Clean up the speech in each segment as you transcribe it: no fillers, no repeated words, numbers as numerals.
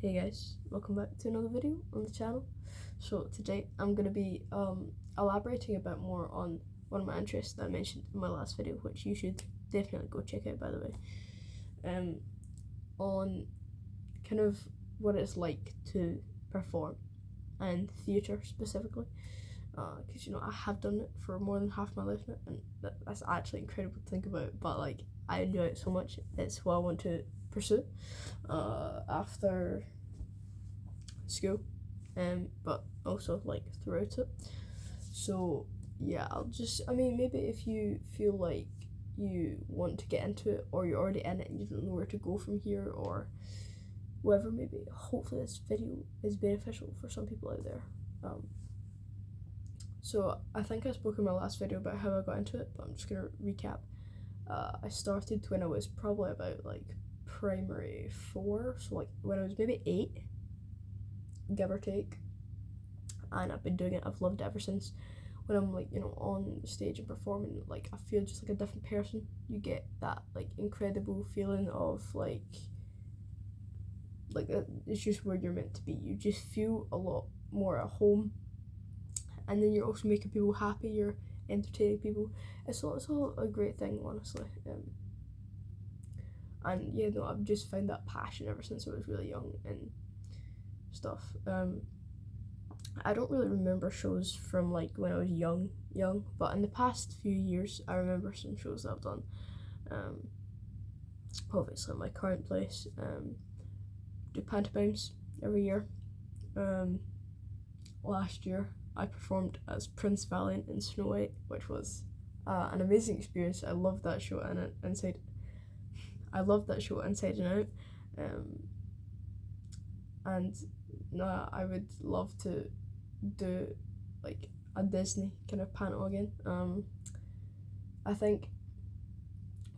Hey guys, welcome back to another video on the channel. So today I'm going to be elaborating a bit more on one of my interests that I mentioned in my last video, which you should definitely go check out, by the way, on kind of what it's like to perform and theatre specifically, because I have done it for more than half my life now, and that's actually incredible to think about, but like I enjoy it so much. It's what I want to pursue after school, but also like throughout it. So yeah, maybe if you feel like you want to get into it, or you're already in it and you don't know where to go from here, or whatever, maybe hopefully this video is beneficial for some people out there. So I think I spoke in my last video about how I got into it, but I'm just gonna recap. I started when I was probably about like primary 4, so like when I was maybe 8, give or take, and I've been doing it. I've loved it ever since. When I'm like on the stage and performing, like I feel just like a different person. You get that like incredible feeling of like it's just where you're meant to be. You just feel a lot more at home, and then you're also making people happy. You're entertaining people. It's all a great thing, honestly. And yeah, no, I've just found that passion ever since I was really young and stuff. I don't really remember shows from like when I was young, but in the past few years, I remember some shows that I've done. Obviously, my current place, do pantomimes every year. Last year, I performed as Prince Valiant in Snow White, which was an amazing experience. I loved that show inside and out. And I would love to do like a Disney kind of panto again. I think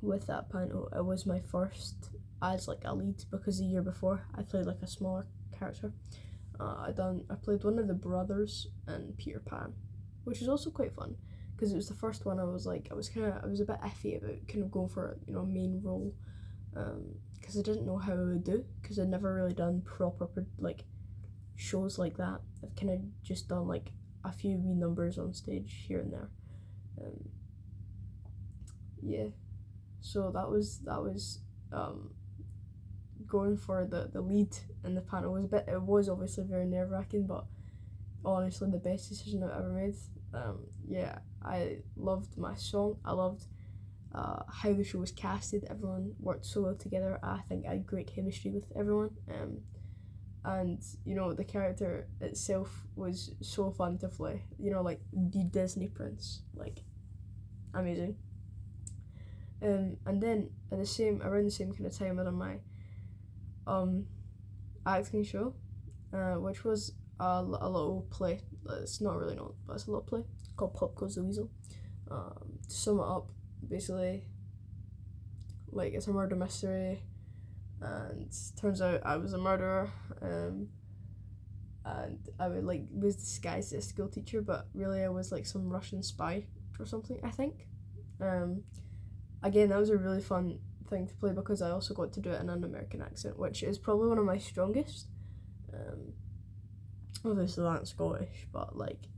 with that panto, it was my first as like a lead, because the year before I played like a smaller character. I played one of the brothers in Peter Pan, which is also quite fun because it was the first one. I was a bit iffy about kind of going for a main role, because I didn't know how I would do, because I'd never really done proper like shows like that. I've kind of just done like a few wee numbers on stage here and there. Yeah, so that was going for the lead in the panel it was obviously very nerve-wracking, but honestly the best decision I've ever made. Yeah, I loved my song. I loved how the show was casted. Everyone worked so well together. I think I had great chemistry with everyone. And the character itself was so fun to play. Like the Disney prince, like amazing. And then around the same kind of time, I done my acting show, which was a little play. It's not really known, but it's a little play called Pop Goes the Weasel. To sum it up, basically, like it's a murder mystery, and turns out I was a murderer, and I was disguised as a school teacher, but really I was like some Russian spy or something, I think. Again, that was a really fun thing to play because I also got to do it in an American accent, which is probably one of my strongest. Obviously that's Scottish, but like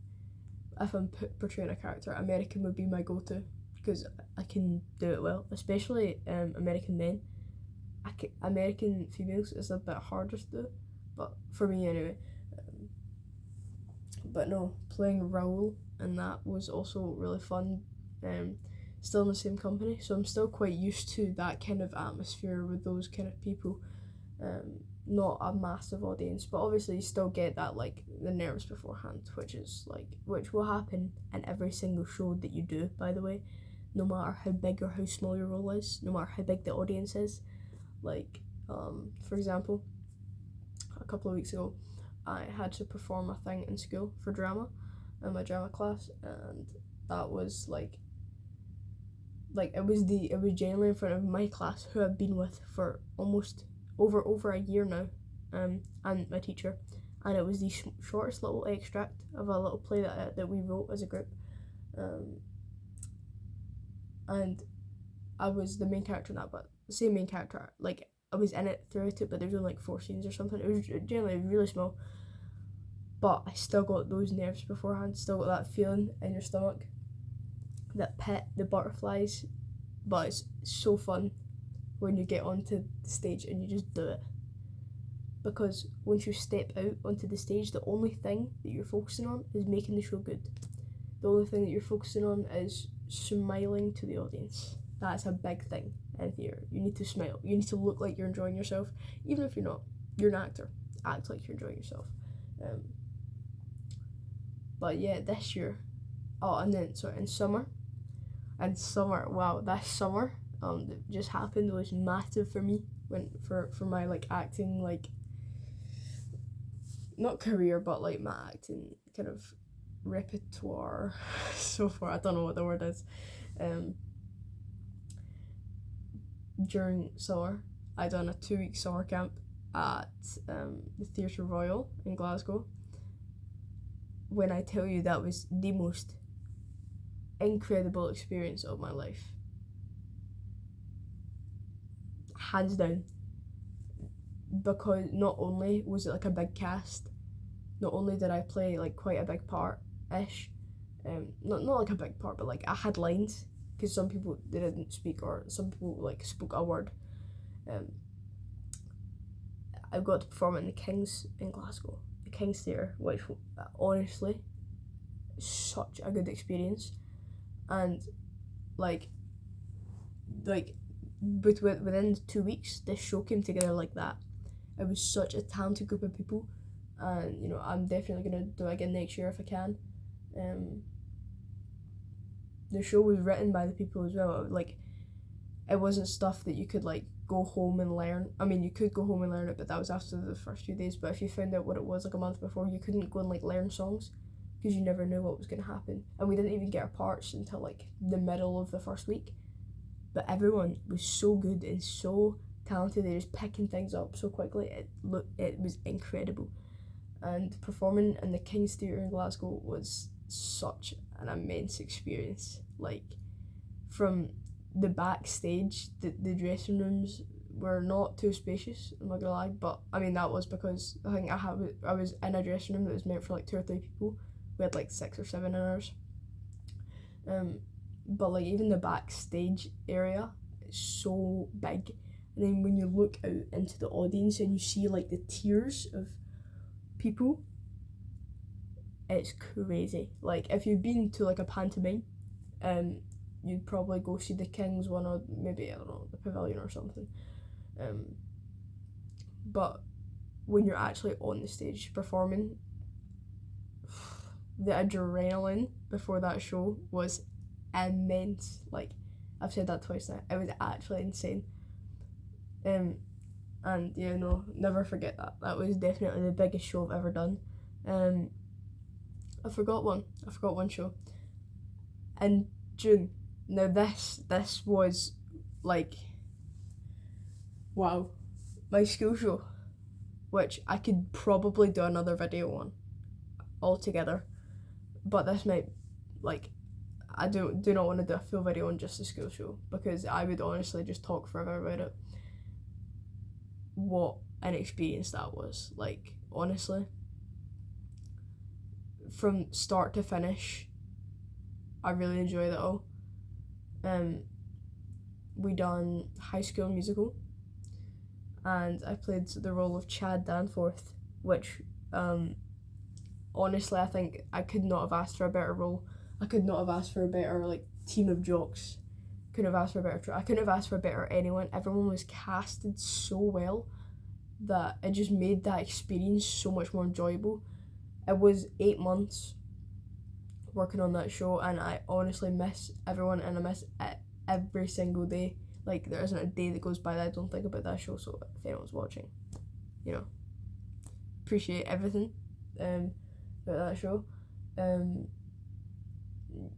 if I'm portraying a character, American would be my go-to because I can do it well, especially American men. American females is a bit harder to do, but for me anyway. But no, playing Raoul and that was also really fun. Still in the same company, so I'm still quite used to that kind of atmosphere with those kind of people. Not a massive audience, but obviously you still get that like the nerves beforehand, which will happen in every single show that you do, by the way, no matter how big or how small your role is, no matter how big the audience is. Like for example, a couple of weeks ago I had to perform a thing in school for drama in my drama class, and that was like it was genuinely in front of my class, who I've been with for almost over a year now, and my teacher, and it was the shortest little extract of a little play that we wrote as a group, and I was the main character in that, but the same main character like I was in it throughout it, but there was only like 4 scenes or something. It was generally really small, but I still got those nerves beforehand, still got that feeling in your stomach, that pit, the butterflies. But it's so fun when you get onto the stage and you just do it. Because once you step out onto the stage, the only thing that you're focusing on is making the show good. The only thing that you're focusing on is smiling to the audience. That's a big thing in theatre. You need to smile. You need to look like you're enjoying yourself, even if you're not. You're an actor. Act like you're enjoying yourself. But yeah, this year, and then in summer, wow, that summer that just happened was massive for me for my like acting, like not career, but like my acting kind of repertoire so far. I don't know what the word is. During summer, I done a 2-week summer camp at the Theatre Royal in Glasgow. When I tell you, that was the most incredible experience of my life, hands down. Because not only was it like a big cast, not only did I play like quite a big part-ish, not like a big part, but like I had lines, because some people they didn't speak, or some people like spoke a word. I got to perform in the King's in Glasgow, the King's Theatre, which honestly, such a good experience. And like within 2 weeks, this show came together like that. It was such a talented group of people, and you know, I'm definitely gonna do it again next year if I can. The show was written by the people as well. Like, it wasn't stuff that you could like go home and learn. I mean, you could go home and learn it, but that was after the first few days. But if you found out what it was like a month before, you couldn't go and like learn songs, because you never knew what was going to happen. And we didn't even get our parts until like the middle of the first week. But everyone was so good and so talented. They were just picking things up so quickly. It was incredible. And performing in the King's Theatre in Glasgow was such an immense experience. Like, from the backstage, the dressing rooms were not too spacious, I'm not gonna lie, but I mean, that was because I think I was in a dressing room that was meant for like 2 or 3 people. We had like 6 or 7 in ours. But like, even the backstage area is so big, and then when you look out into the audience and you see like the tiers of people, it's crazy. Like, if you've been to like a pantomime, you'd probably go see the King's one, or maybe, I don't know, the Pavilion or something. But when you're actually on the stage performing, the adrenaline before that show was immense. Like, I've said that twice now. It was actually insane. And yeah, no, never forget that. That was definitely the biggest show I've ever done. I forgot one show. In June. Now this was like, wow, my school show, which I could probably do another video on altogether, but this might, like, I do not want to do a full video on just the school show, because I would honestly just talk forever about it. What an experience that was. Like, honestly, from start to finish, I really enjoyed it all. We done High School Musical, and I played the role of Chad Danforth, which honestly, I think I could not have asked for a better role. I could not have asked for a better like team of jocks. Couldn't have asked for a better. I couldn't have asked for a better anyone. Everyone was casted so well that it just made that experience so much more enjoyable. It was 8 months working on that show, and I honestly miss everyone, and I miss it every single day. Like, there isn't a day that goes by that I don't think about that show. So if anyone's watching, you know, appreciate everything about that show.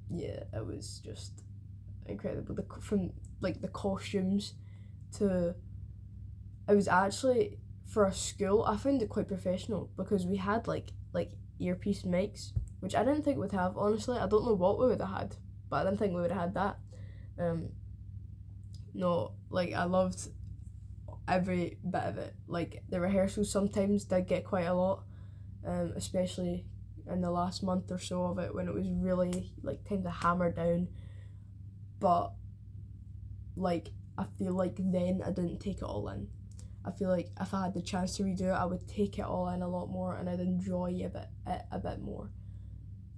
Yeah, it was just incredible. From like the costumes to, it was actually, for a school, I found it quite professional, because we had like earpiece mics, which I didn't think we'd have, honestly. I don't know what we would have had, but I didn't think we would have had that. No, like, I loved every bit of it. Like the rehearsals sometimes did get quite a lot, especially in the last month or so of it when it was really like time to hammer down. But like I feel like then I didn't take it all in. I feel like if I had the chance to redo it, I would take it all in a lot more and I'd enjoy it a bit more.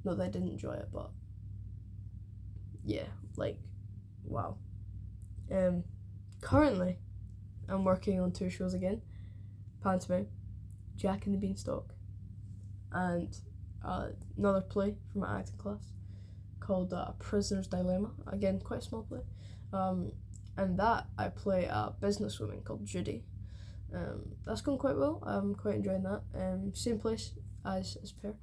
Not that I didn't enjoy it, but yeah, like wow. Currently, I'm working on 2 shows again: pantomime, Jack and the Beanstalk, and another play from my acting class called Prisoner's Dilemma. Again, quite a small play. And that I play a businesswoman called Judy. That's going quite well. I'm quite enjoying that. Same place as Per.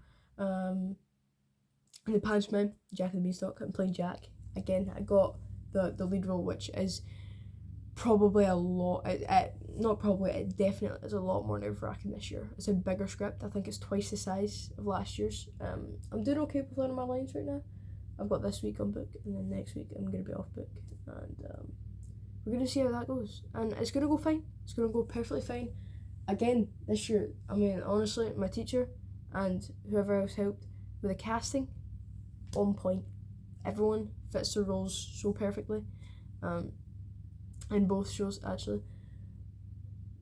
In the pantomime, Jack and the Beanstalk, I'm playing Jack. Again, I got the lead role, which is probably a lot. Not probably, it definitely is a lot more nerve-wracking this year. It's a bigger script. I think it's twice the size of last year's. I'm doing okay with learning my lines right now. I've got this week on book, and then next week I'm going to be off book, and we're going to see how that goes. And it's going to go fine. It's going to go perfectly fine. Again, this year, I mean, honestly, my teacher and whoever else helped with the casting, on point. Everyone fits their roles so perfectly, in both shows actually.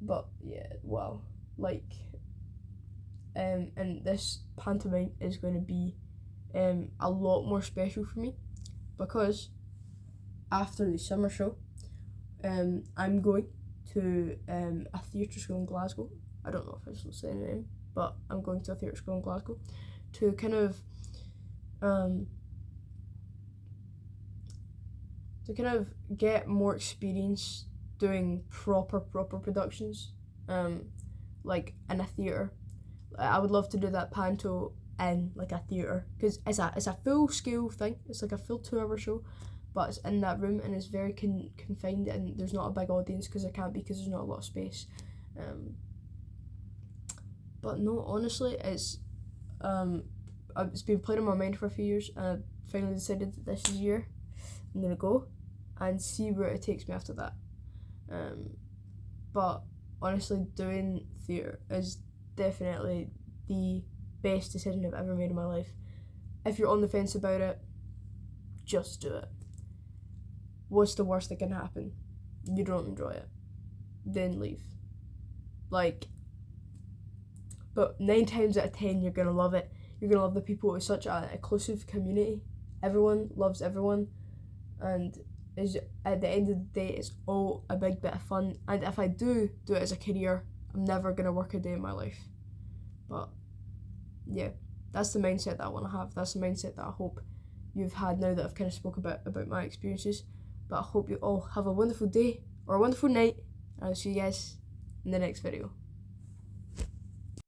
But yeah, wow, like, and this pantomime is going to be a lot more special for me because after the summer show, I'm going to a theatre school in Glasgow. I don't know if I should say the name, but I'm going to a theatre school in Glasgow to kind of get more experience doing proper productions, like in a theatre. I would love to do that panto in like a theatre because it's a full scale thing. It's like a full 2-hour show, but it's in that room and it's very confined and there's not a big audience because there's not a lot of space. But no, honestly, it's been playing in my mind for a few years and I finally decided that this is the year I'm gonna go and see where it takes me after that. But honestly, doing theatre is definitely the best decision I've ever made in my life. If you're on the fence about it, just do it. What's the worst that can happen? You don't enjoy it, then leave. Like, but 9 times out of 10 you're gonna love it. You're gonna love the people. It's such an inclusive community. Everyone loves everyone, and is at the end of the day, it's all a big bit of fun. And if I do it as a career, I'm never gonna work a day in my life. But yeah, that's the mindset that I want to have. That's the mindset that I hope you've had now that I've kind of spoke about my experiences. But I hope you all have a wonderful day or a wonderful night. And I'll see you guys in the next video.